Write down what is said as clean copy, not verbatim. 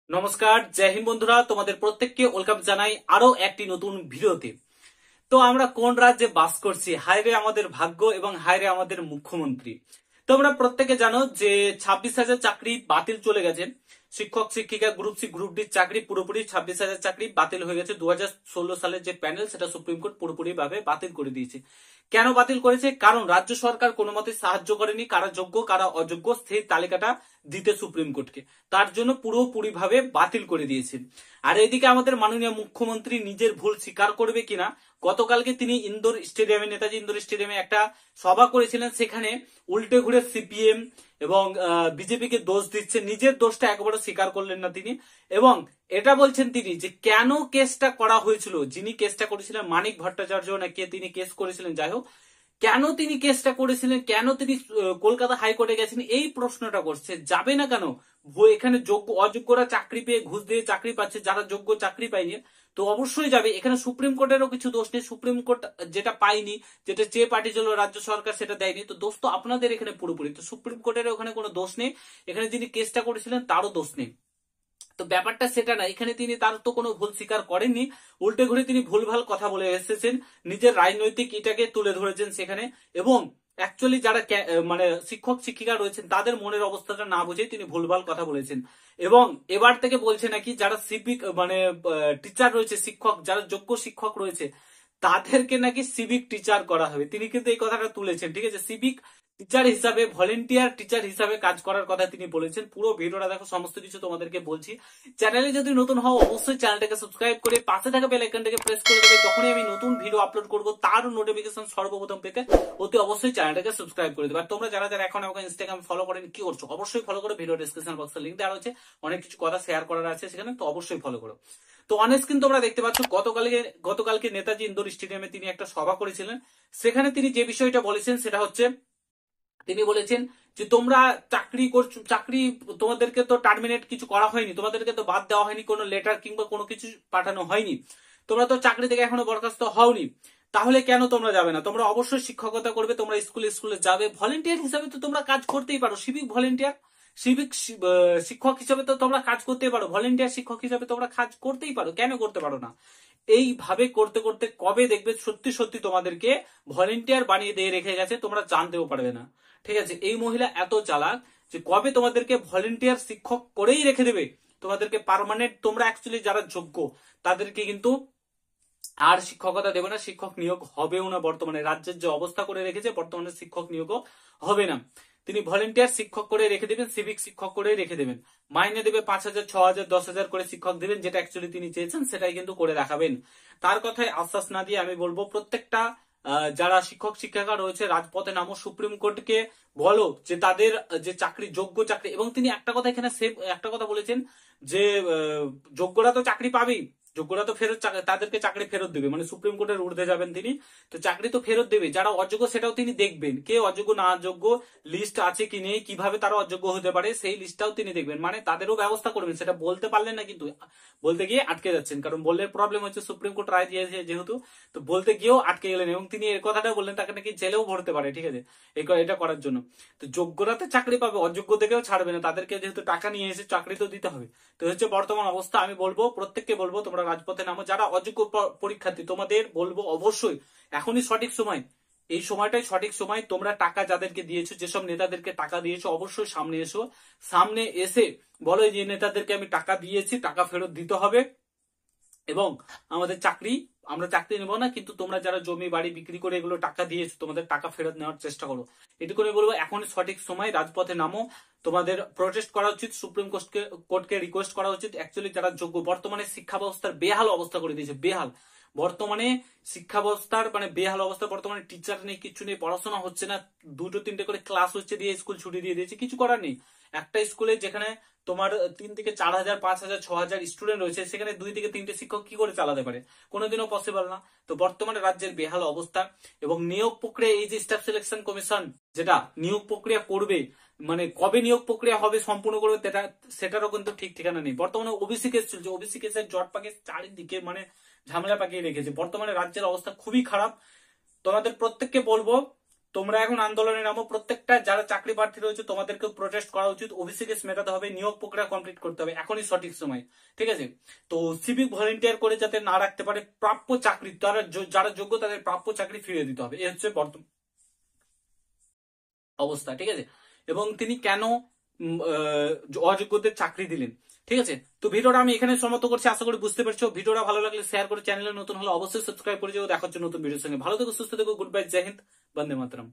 নমস্কার, জয় হিন্দ বন্ধুরা। তোমাদের প্রত্যেককে ওয়েলকাম জানাই আরো একটি নতুন ভিডিওতে। তো আমরা কোন রাজ্যে বাস করছি? হায়রে আমাদের ভাগ্য এবং হায়রে আমাদের মুখ্যমন্ত্রী। তোমরা প্রত্যেকে জানো যে 26,000 চাকরি বাতিল চলে গেছে। শিক্ষক শিক্ষিকা গ্রুপ সি গ্রুপ ডি চাকরি পুরোপুরি 26,000 চাকরি বাতিল হয়ে গেছে। 2016 সালের যে প্যানেল সেটা সুপ্রিম কোর্ট পুরোপুরি ভাবে বাতিল করে দিয়েছে। কেন বাতিল করেছে? কারণ রাজ্য সরকার কোনো মতে সাহায্য করেনি, কারা যোগ্য কারা অযোগ্য সেই তালিকাটা দিতে সুপ্রিম কোর্টকে। তার জন্য পুরোপুরি ভাবে বাতিল করে দিয়েছে। আর এদিকে আমাদের মাননীয় মুখ্যমন্ত্রী নিজের ভুল স্বীকার করবে কিনা। গতকালকে তিনি ইন্দোর স্টেডিয়ামে, নেতাজি ইন্দোর স্টেডিয়ামে একটা সভা করেছিলেন। সেখানে উল্টে ঘুরে সিপিএম এবং বিজেপি কে দোষ দিচ্ছে, নিজের দোষটা একবারও স্বীকার করলেন না তিনি। এবং এটা বলছেন তিনি যে কেন কেসটা করা হয়েছিল, যিনি কেসটা করেছিলেন মানিক ভট্টাচার্য না কে তিনি কেস করেছিলেন, যাই হোক, কেন তিনি কেসটা করেছিলেন, কেন তিনি কলকাতা হাইকোর্টে গেছেন, এই প্রশ্নটা করছে। যাবে না কেন? এখানে যোগ্য অযোগ্যরা চাকরি পেয়ে ঘুষ দিয়ে চাকরি পাচ্ছে, যারা যোগ্য চাকরি পায়নি তো অবশ্যই যাবে। এখানে সুপ্রিম কোর্টেরও কিছু দোষ নেই। সুপ্রিম কোর্ট যেটা পায়নি, যেটা চেয়ে পাঠিয়েছিল রাজ্য সরকার, সেটা দেয়নি। তো দোষ তো আপনাদের এখানে পুরোপুরি। তো সুপ্রিম কোর্টের ওখানে কোনো দোষ নেই, এখানে যিনি কেসটা করেছিলেন তারও দোষ নেই। তো ব্যাপারটা সেটা না, এখানে তিনি তার তো কোনো ভুল স্বীকার করেননি, উল্টে ঘুরে তিনি ভুলভাল কথা বলে এসেছেন, নিজের রাজনৈতিক এটাকে তুলে ধরেছেন সেখানে। এবং অ্যাকচুয়ালি যারা মানে শিক্ষক শিক্ষিকা রয়েছেন তাদের মনের অবস্থাটা না বুঝে তিনি ভুলভাল কথা বলেছেন। এবং এবার থেকে বলছে নাকি যারা সিভিক মানে টিচার রয়েছে, শিক্ষক যারা যোগ্য শিক্ষক রয়েছে তাদেরকে নাকি সিভিক টিচার করা হবে। তিনি কিন্তু এই কথাটা তুলেছেন, ঠিক আছে। সিভিক টিচার হিসাবে, ভলেন্টিয়ার টিচার হিসাবে কাজ করার কথা তিনি বলেছেন। পুরো ভিডিওটা দেখো, সমস্ত কিছু তোমাদেরকে বলছি। চ্যানেলে যদি নতুন হও অবশ্যই চ্যানেলটাকে সাবস্ক্রাইব করে পাশে থাকা বেল আইকনটাকে প্রেস করে দেবে। যখনই আমি নতুন ভিডিও আপলোড করব তার নোটিফিকেশন সর্বপ্রথম পেতে অতি অবশ্যই চ্যানেলটাকে সাবস্ক্রাইব করে দেবে। আর তোমরা যারা যারা এখন আমাকে ইনস্টাগ্রাম ফলো করেন কি করছো? অবশ্যই ফলো করো। ভিডিও ডেসক্রিপশন বক্সে লিংক দেওয়া হচ্ছে, অনেক কিছু কথা শেয়ার করার আছে সেখানে, তো অবশ্যই ফলো করো। তো অনেক কিন্তু তোমরা দেখতে পাচ্ছ গতকালকে নেতাজি ইন্দোর স্টেডিয়ামে তিনি একটা সভা করেছিলেন। সেখানে তিনি যে বিষয়টা বলেছেন সেটা হচ্ছে, তিনি বলেছেন যে তোমরা চাকরি করছো, চাকরি তোমাদেরকে তো টার্মিনেট কিছু করা হয়নি, তোমাদেরকে তো বাদ দেওয়া হয়নি, কোনো লেটার কিংবা কোনো কিছু পাঠানো হয়নি, তোমরা তো চাকরি থেকে এখনো বরখাস্ত হওনি, তাহলে কেন তোমরা যাবে না? তোমরা অবশ্যই শিক্ষকতা করবে, তোমরা স্কুলে স্কুলে যাবে, ভলেন্টিয়ার হিসাবে তো তোমরা কাজ করতেই পারো, সিভিক ভলেন্টিয়ার, সিভিক শিক্ষক হিসাবে তো তোমরা কাজ করতেই পারো, ভলেন্টিয়ার শিক্ষক হিসাবে তোমরা কাজ করতেই পারো, কেন করতে পারো না? এইভাবে করতে করতে কবে দেখবে সত্যি সত্যি তোমাদেরকে ভলেন্টিয়ার বানিয়ে দিয়ে রেখে গেছে, তোমরা জানতেও পারবে না। ঠিক আছে, এই মহিলা এত চালাক যে কবে তোমাদেরকে ভলেন্টিয়ার শিক্ষক করেই রেখে দেবে, তোমাদেরকে পার্মানেন্ট, তোমরা অ্যাকচুয়ালি যারা যোগ্য তাদেরকে কিন্তু আর শিক্ষকতা দেবে না, শিক্ষক নিয়োগ হবেও না। বর্তমানে রাজ্যের যে অবস্থা করে রেখেছে, বর্তমানে শিক্ষক নিয়োগও হবে না। তিনি ভলেন্টিয়ার শিক্ষক করে রেখে দেবেন, সিভিক শিক্ষক করে রেখে দেবেন, মাইনে দেবে 5,000 6,000 10,000 করে শিক্ষক দেবেন, যেটা অ্যাকচুয়ালি তিনি চেয়েছেন সেটাই কিন্তু করে দেখাবেন। তার কথায় আশ্বাস না দিয়ে আমি বলবো প্রত্যেকটা যারা শিক্ষক শিক্ষিকা রয়েছে রাজপথে নামো, সুপ্রিম কোর্টকে বলো যে তাদের যে চাকরি, যোগ্য চাকরি। এবং তিনি একটা কথা এখানে একটা কথা বলেছেন যে যোগ্যরা তো চাকরি পাবেই, যোগ্যরা তো ফেরত তাদেরকে চাকরি ফেরত দেবে, মানে সুপ্রিম কোর্টের ঊর্ধ্বে যাবেন তিনি, তো চাকরি তো ফেরত দেবে। যারা অযোগ্য সেটাও তিনি দেখবেন, কে অযোগ্য না অযোগ্য, লিস্ট আছে কি নেই, কিভাবে তারা অযোগ্য হতে পারে সেই লিস্টটাও তিনি দেখবেন, মানে তাদেরও ব্যবস্থা করবেন। সেটা বলতে পারলেন না, কিন্তু বলতে গিয়ে আটকে যাচ্ছেন, কারণ বললে প্রবলেম হচ্ছে, সুপ্রিম কোর্ট রায় দিয়েছে যেহেতু, তো বলতে গিয়েও আটকে গেলেন। এবং তিনি এর কথাটা বললেন তাকে নাকি জেলেও ভরতে পারে, ঠিক আছে, এটা করার জন্য। তো যোগ্যরা তো চাকরি পাবে, অযোগ্য থেকেও ছাড়বে না, তাদেরকে যেহেতু টাকা নিয়ে এসে চাকরি তো দিতে হবে। তো হচ্ছে বর্তমান অবস্থা। আমি বলবো প্রত্যেককে বলবো তোমরা রাজপথে নামো, যারা অযোগ্য পরীক্ষার্থী তোমাদের বলবো অবশ্যই এখনই সঠিক সময়, এই সময়টাই সঠিক সময়। তোমরা টাকা যাদেরকে দিয়েছো, যেসব নেতাদেরকে টাকা দিয়েছো, অবশ্যই সামনে এসো, সামনে এসে বলো যে নেতাদেরকে আমি টাকা দিয়েছি, টাকা ফেরত দিতে হবে এবং আমাদের চাকরি, আমরা চাকরি নেবো না, কিন্তু তোমরা যারা জমি বাড়ি বিক্রি করে এগুলো টাকা দিয়েছো তোমাদের টাকা ফেরত নেওয়ার চেষ্টা করো। এটুকুনি বলবো, এখন সঠিক সময়, রাজপথে নামো, তোমাদের প্রটেস্ট করা উচিত, সুপ্রিম কোর্টকে রিকোয়েস্ট করা উচিত। অ্যাকচুয়ালি যারা যোগ্য, বর্তমানে শিক্ষা ব্যবস্থার বেহাল অবস্থা করে দিয়েছে, বেহাল, বর্তমানে শিক্ষা ব্যবস্থার মানে বেহাল অবস্থা। বর্তমানে টিচার নেই, কিছু নেই, পড়াশোনা হচ্ছে না, 2-3টে করে ক্লাস হচ্ছে, দিয়ে স্কুল ছুটি দিয়ে দিয়েছে, কিছু করার নেই। একটা স্কুলে যেখানে তোমার 3 থেকে 4,000 5,000 6,000 স্টুডেন্ট রয়েছে, সেখানে 2 থেকে 3টে শিক্ষক কি করে চালাতে পারে? কোনোদিনও পসিবল না। তো বর্তমানে রাজ্যের বেহাল অবস্থা। এবং নিয়োগ প্রক্রিয়া, এই যে স্টাফ সিলেকশন কমিশন যেটা নিয়োগ প্রক্রিয়া করবে, মানে কবে নিয়োগ প্রক্রিয়া হবে, সম্পূর্ণ করবে, সেটারও কিন্তু ঠিক ঠিকানা নেই। বর্তমানে ওবিসি কেস চলছে, ওবিসি কেসের জট পাকিয়ে চারিদিকে মানে ঝামেলা পাকিয়ে রেখেছে। বর্তমানে রাজ্যের অবস্থা খুবই খারাপ। তোমাদের প্রত্যেককে বলবো তোমরা এখন আন্দোলনে নামো, প্রত্যেকটা যারা চাকরি প্রার্থী রয়েছে তোমাদেরকে প্রোটেস্ট করা উচিত, ওবিসি কেস মেটাতে হবে, নিয়োগ প্রক্রিয়া কমপ্লিট করতে হবে, এখনই সঠিক সময়। ঠিক আছে, তো সিভিক ভলেন্টিয়ার করে যাতে না রাখতে পারে, প্রাপ্য চাকরি তারা যারা যোগ্য তাদের প্রাপ্য চাকরি ফিরিয়ে দিতে হবে, এ হচ্ছে বর্তমান অবস্থা। ঠিক আছে, এবং তিনি কেন অযোগ্যদের চাকরি দিলেন। ঠিক আছে, তো ভিডিওটা আমি এখানে সমাপ্ত করছি, আশা করি বুঝতে পারছো। ভিডিওটা ভালো লাগলে শেয়ার করে, চ্যানেলে নতুন হলে অবশ্যই সাবস্ক্রাইব করে যাও। দেখার জন্য নতুন ভিডিওর সঙ্গে, ভালো থেকো, সুস্থ থেকো, গুড বাই, জয় হিন্দ, বন্দে মাতরম।